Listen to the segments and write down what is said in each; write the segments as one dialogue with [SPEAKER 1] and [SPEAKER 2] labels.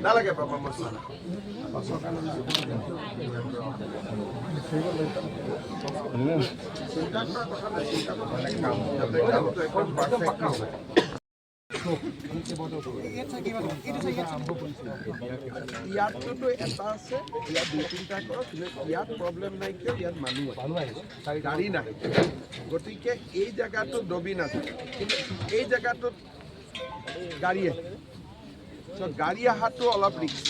[SPEAKER 1] নালাগে বাবা মছলা ইয়াততো এটা আছে ইয়াত দুই তিনিটা কৰক ইয়াত প্ৰব্লেম নাই কিয় ইয়াত মানুহ গাড়ী নাই গতিকে এই জেগাটো দবি নাযায় কিন্তু এই জেগাটোত গাড়ী আহে গাড়ী অহাটো অলপ ৰিক্স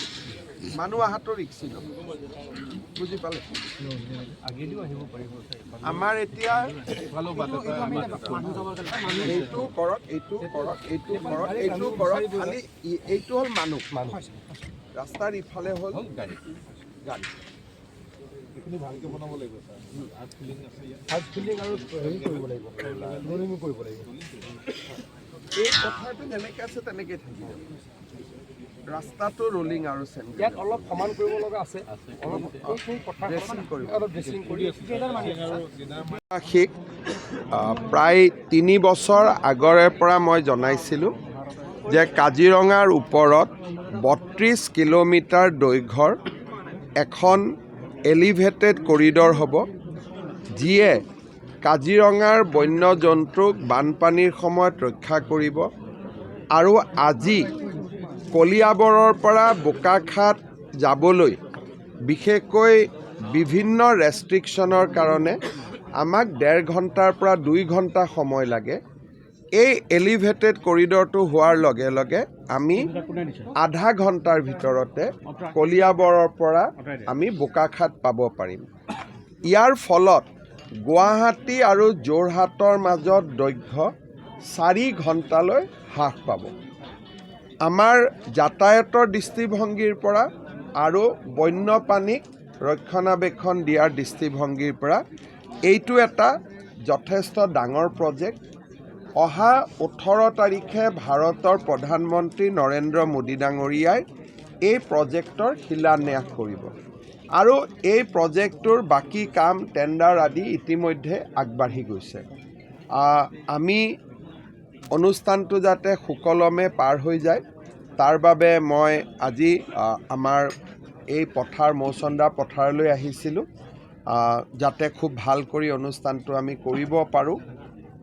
[SPEAKER 1] মানুহ অহাটো ৰিক্সি নহয় বুজি পালে আমাৰ এতিয়া এইটো কৰক এইটো কৰক এইটো কৰক এইটো কৰক খালি এইটো হ'ল মানুহ ৰাস্তাৰ ইফালে হ'ল গাড়ী এইখিনি ভালকৈ বনাব লাগিব ছাৰ ফিলিং আৰু হেৰি কৰিব লাগিব ৰলিঙো কৰিব লাগিব এই কথাটো যেনেকৈ আছে তেনেকৈ থাকিব ৰাস্তাটো ৰলিং আৰু ইয়াত অলপ সমান কৰিব লগা আছে প্ৰায় 3 বছৰ আগৰে পৰা মই জনাইছিলোঁ যে কাজিৰঙাৰ ওপৰত 32 কিলোমিটাৰ দৈৰ্ঘ্যৰ এখন এলিভেটেড কৰিডৰ হ'ব যিয়ে কাজিৰঙাৰ বন্যজন্তুক বানপানীৰ সময়ত ৰক্ষা কৰিব আৰু আজি কলিয়াবৰৰ পৰা বোকাখাট যাবলৈ বিশেষকৈ বিভিন্ন ৰেষ্ট্ৰিকশ্যনৰ কাৰণে আমাক 1.5 ঘণ্টাৰ পৰা 2 ঘণ্টা সময় লাগে এই এলিভেটেড কৰিডৰটো হোৱাৰ লগে লগে আমি আধা ঘণ্টাৰ ভিতৰতে কলিয়াবৰৰ পৰা আমি বোকাখাট পাব পাৰিম ইয়াৰ ফলত গুৱাহাটী আৰু যোৰহাটৰ মাজত দৈৰ্ঘ্য 4 ঘণ্টালৈ হ্ৰাস পাব আমাৰ যাতায়াতৰ দৃষ্টিভংগীৰ পৰা আৰু বন্যপ্ৰাণীক ৰক্ষণাবেক্ষণ দিয়াৰ দৃষ্টিভংগীৰ পৰা এইটো এটা যথেষ্ট ডাঙৰ প্ৰজেক্ট অহা 18 তাৰিখে ভাৰতৰ প্ৰধানমন্ত্ৰী নৰেন্দ্ৰ মোদী ডাঙৰীয়াই এই প্ৰজেক্টৰ শিলান্যাস কৰিব আৰু এই প্ৰজেক্টটোৰ বাকী কাম টেণ্ডাৰ আদি ইতিমধ্যে আগবাঢ়ি গৈছে আমি অনুষ্ঠানটো যাতে সুকলমে পাৰ হৈ যায় তাৰ বাবে মই আজি আমাৰ এই পথাৰ মৌচন্দা পথাৰলৈ আহিছিলোঁ যাতে খুব ভাল কৰি অনুষ্ঠানটো আমি কৰিব পাৰোঁ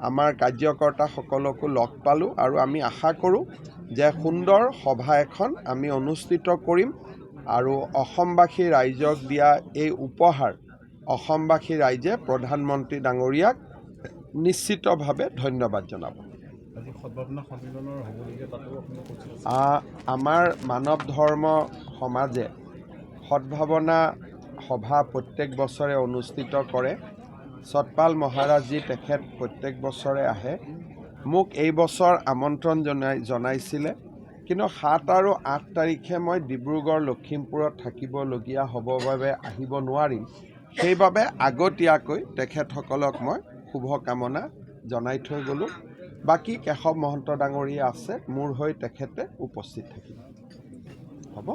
[SPEAKER 1] আমাৰ কাৰ্যকৰ্তাসকলকো লগ পালোঁ আৰু আমি আশা কৰোঁ যে সুন্দৰ সভা এখন আমি অনুষ্ঠিত কৰিম আৰু অসমবাসী ৰাইজক দিয়া এই উপহাৰ অসমবাসী ৰাইজে প্ৰধানমন্ত্ৰী ডাঙৰীয়াক নিশ্চিতভাৱে ধন্যবাদ জনাব আমাৰ মানৱ ধৰ্ম সমাজে সদ্ভাৱনা সভা প্ৰত্যেক বছৰে অনুষ্ঠিত কৰে সতপাল মহাৰাজজি তেখেত প্ৰত্যেক বছৰে আহে মোক এই বছৰ আমন্ত্ৰণ জনাইছিলে কিন্তু 7 আৰু 8 তাৰিখে মই ডিব্ৰুগড় লখিমপুৰত থাকিবলগীয়া হ'ব বাবে আহিব নোৱাৰিম সেইবাবে আগতীয়াকৈ তেখেতসকলক মই শুভকামনা জনাই থৈ গ'লোঁ বাকী কেশৱ মহন্ত ডাঙৰীয়া আছে মোৰ হৈ তেখেতে উপস্থিত থাকিব হ'ব